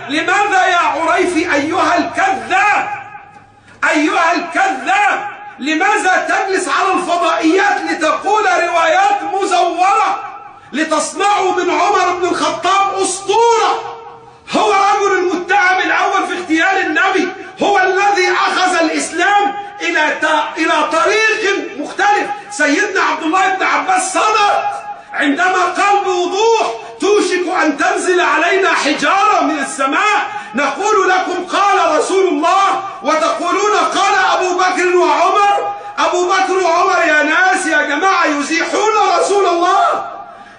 لماذا يا عريفي أيها الكذاب، أيها الكذاب، لماذا تجلس على الفضائيات لتقول روايات مزورة لتصنعوا من عمر بن الخطاب أسطورة؟ هو رجل المتهم الأول في اغتيال النبي، هو الذي أخذ الإسلام إلى طريق مختلف. سيدنا عبد الله بن عباس صدق عندما قال بوضوح: توشك أن تنزل علينا حجارة من السماء، نقول لكم قال رسول الله وتقولون قال أبو بكر وعمر. أبو بكر وعمر يا ناس يا جماعة يزيحون رسول الله،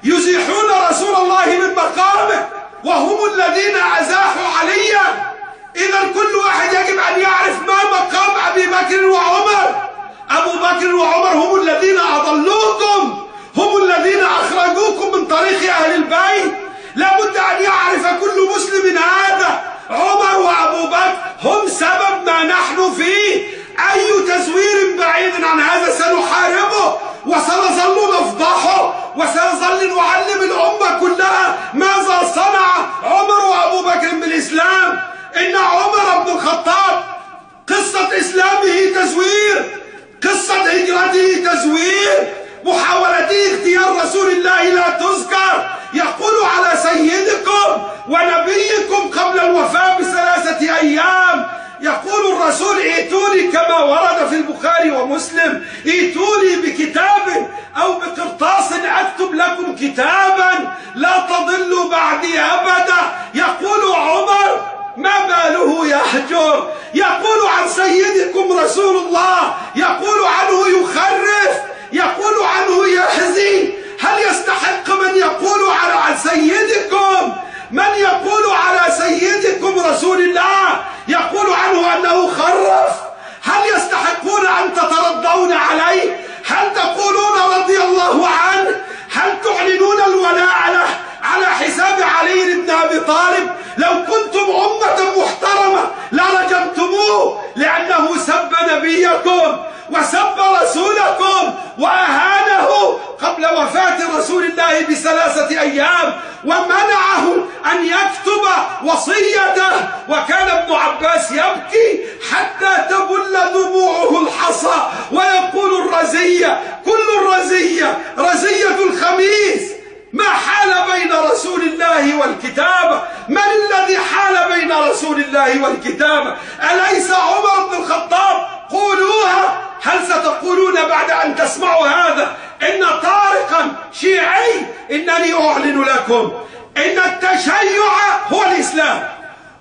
يزيحون رسول الله من مقامه، وهم الذين أزاحوا عليا. إذا كل واحد يجب أن يعرف ما مقام أبي بكر وعمر. أبو بكر وعمر هم الذين أضلوكم، هم الذين أخرجوكم من طريق أهل البيت. لابد أن يعرف كل مسلم هذا. عمر وأبو بكر هم سبب ما نحن فيه. أي تزوير بعيد عن هذا سنحاربه وسنظل نفضحه وسنظل نعلم الأمة كلها ماذا صنع عمر وأبو بكر بالإسلام. إن عمر بن الخطاب قصة إسلامه تزوير، قصة هجرته تزوير، محاولته اغتيال رسول الله لا تذكر. يقول على سيدكم ونبيكم قبل الوفاة ب3 أيام، يقول الرسول: ائتوني كما ورد في البخاري ومسلم، ائتوني بكتاب أو بقرطاس أكتب لكم كتابا لا تضلوا بعدي أبدا. يقول عمر: ما باله يهجر؟ يقول عن سيدكم رسول الله، يقول عنه يخرف، يقول عنه يهزي. هل يستحق من يقول عن سيدكم، من يقول على سيدكم رسول الله يقول عنه أنه خرف؟ هل يستحقون أن تترضون عليه؟ هل تقولون رضي الله عنه؟ هل تعلنون الولاء له على حساب علي بن أبي طالب؟ لو كنتم أمة محترمة لرجمتموه، لأنه سب نبيكم وسب رسولكم وأهانه قبل وفاة رسول الله ب3 أيام، ومنعه أن يكتب وصيته. وكان ابن عباس يبكي حتى تبل دموعه الحصى ويقول: الرزية، كل الرزية رزية الخميس. ما حال بين رسول الله والكتابة؟ من الذي حال بين رسول الله والكتابة؟ أليس عمر بن الخطاب؟ قولوها. هل ستقولون بعد أن تسمعوا هذا إن طارقا شيعي؟ إنني أعلن لكم إن التشيع هو الإسلام،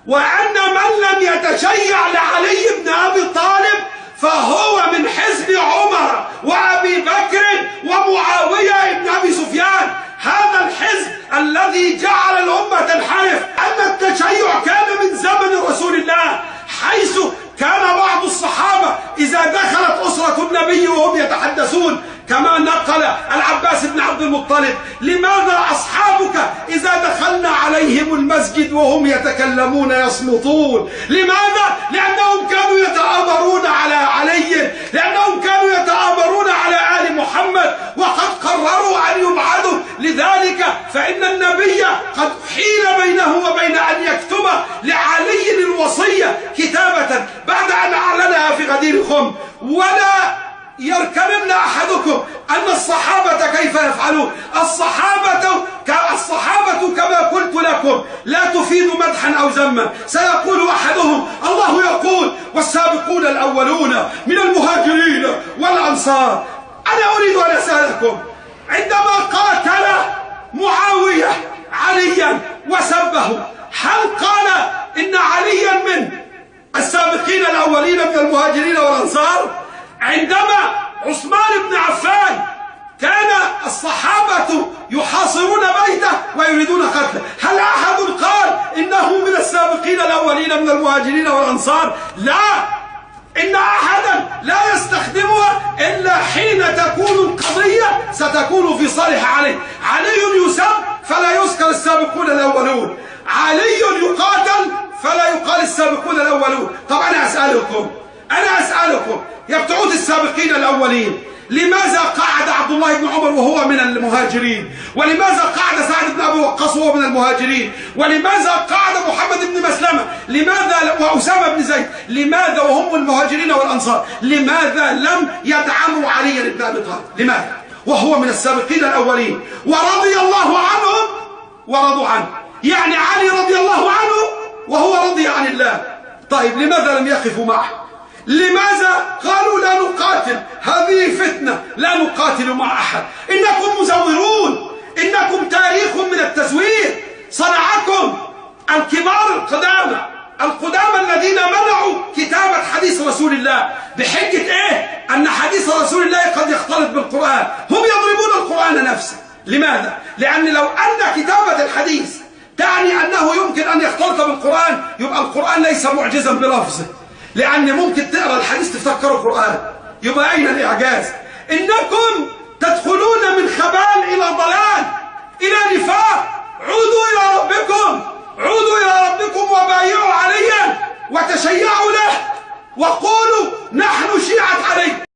وأن من لم يتشيع لعلي بن أبي طالب فهو من حزب عمر وأبي بكر ومعاوية بن أبي سفيان. هذا الحزب الذي جعل الأمة تنحرف. أن التشيع كان من زمن رسول الله، حيث كان بعض الصحابة إذا دخلت أسرة النبي وهم يتحدثون، كما نقل العباس بن عبد المطلب: لماذا أصحابك إذا دخلنا عليهم المسجد وهم يتكلمون يصمتون؟ لماذا؟ لأنهم كانوا يتآمرون على علي، لأنهم كانوا يتآمرون على آل محمد، وقد قرروا أن يبعدوا. لذلك فإن النبي قد حيل بينه وبين أن يكتب لعلي الوصية كتابة بعد أن أعلنها في غدير خم. ولا يركبن أحدكم أن الصحابة كيف يفعلون. الصحابة كما قلت لكم لا تفيد مدحا أو ذما. سيقول أحدهم: الله يقول والسابقون الأولون من المهاجرين والأنصار. أنا أريد أن أسألكم: عندما قاتل معاوية عليا وسبه، هل قال إن عليا من السابقين الأولين من المهاجرين والأنصار؟ عندما عثمان بن عفان كان الصحابة يحاصرون بيته ويريدون قتله، هل أحد قال إنه من السابقين الأولين من المهاجرين والأنصار؟ لا، إن أحدا لا يستخدمها إلا حين تكون القضية ستكون في صالح علي. علي يسب فلا يذكر السابقون الأولون، علي يقاتل فلا يقال السابقون الأولون. طب أنا أسألكم يا بتوع السابقين الأولين، لماذا قعد عبد الله بن عمر وهو من المهاجرين؟ ولماذا قعد سعد بن أبي وقاص وهو من المهاجرين؟ ولماذا قعد محمد بن مسلمة لماذا وأسامة بن زيد لماذا وهم المهاجرين والأنصار لماذا لم يدعموا علي بن أبي طالب؟ لماذا؟ وهو من السابقين الأولين ورضي الله عنهم ورضوا عنه، يعني علي رضي الله عنه وهو رضي عن الله. طيب لماذا لم يقفوا معه؟ لماذا قالوا لا نقاتل؟ هذه فتنة، لا نقاتل مع أحد، إنكم مزورون، إنكم تاريخ من التزوير، صنعكم الكبار القدامى الذين منعوا كتابة حديث رسول الله بحجة إيه؟ أن حديث رسول الله قد يختلط بالقرآن، هم يضربون القرآن نفسه. لماذا؟ لأن لو أن كتابة الحديث تعني أنه يمكن أن يختلط بالقرآن يبقى القرآن ليس معجزا بلفظه، لأن ممكن تقرأ الحديث تفكره قرآن، يبقى أين الإعجاز؟ إنكم تدخلون من خبال إلى ضلال إلى نفاق. عودوا إلى ربكم، عودوا إلى ربكم وبايعوا عليا وتشيعوا له وقولوا نحن شيعة علي.